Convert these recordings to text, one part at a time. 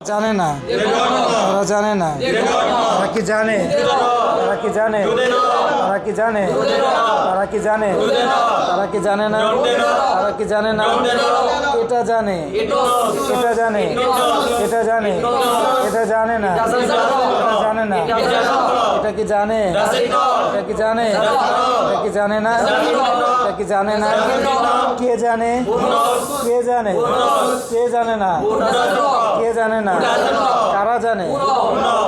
জানে না, তারা জানে না, তারা কি জানে, তারা কি জানে, তারা কি জানে, তারা কি জানে, তারা কি জানে না, তারা কি জানে না, এটা জানে, এটা জানে, এটা জানে, এটা জানে না, এটা জানে না, এটা কি জানে, এটা কি জানে, এটা কি জানে না, এটা কি জানে না, কে জানে, কে জানে, কে জানে না, কে জানে না, কারা জানে,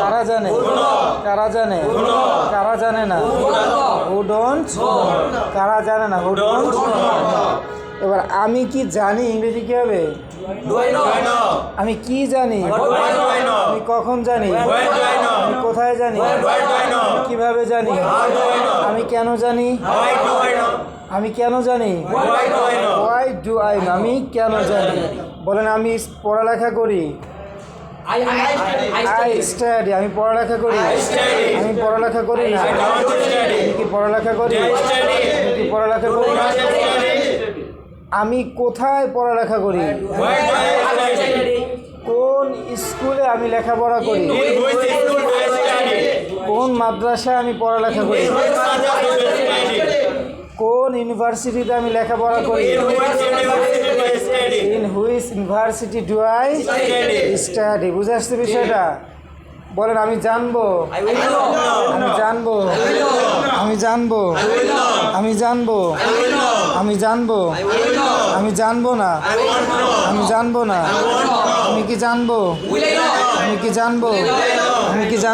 কারা জানে, কারা জানে, কারা জানে না, হু ডোন্ট, কারা জানে না, হু ডোন্ট। এবার আমি কি জানি ইংরেজি কি হবে? আমি কি জানি, আমি কখন জানি, আমি কোথায় জানি, কিভাবে জানি, আমি কেন জানি, আমি কেন জানি, হোয়াই ডু আই নো, আমি কেন জানি। বলেন আমি পড়ালেখা করি, আই স্টাডি, আমি পড়ালেখা করি, আমি পড়ালেখা করি না, আমি কি পড়ালেখা করি, আমি কি পড়ালেখা করি, আমি কোথায় পড়ালেখা করি, কোন স্কুলে আমি লেখাপড়া করি, কোন মাদ্রাসায় আমি পড়ালেখা করি, কোন ইউনিভার্সিটিতে আমি লেখাপড়া করি, in which university do I study. বুঝে আসছে বিষয়টা? বলেন আমি জানবো, আমি জানবো, আমি জানবো, আমি জানবো, আমি জানবো, আমি জানবো না, আমি জানবো না, আমি কি জানবো, আমি কি জানবো, আমি কি জানবো।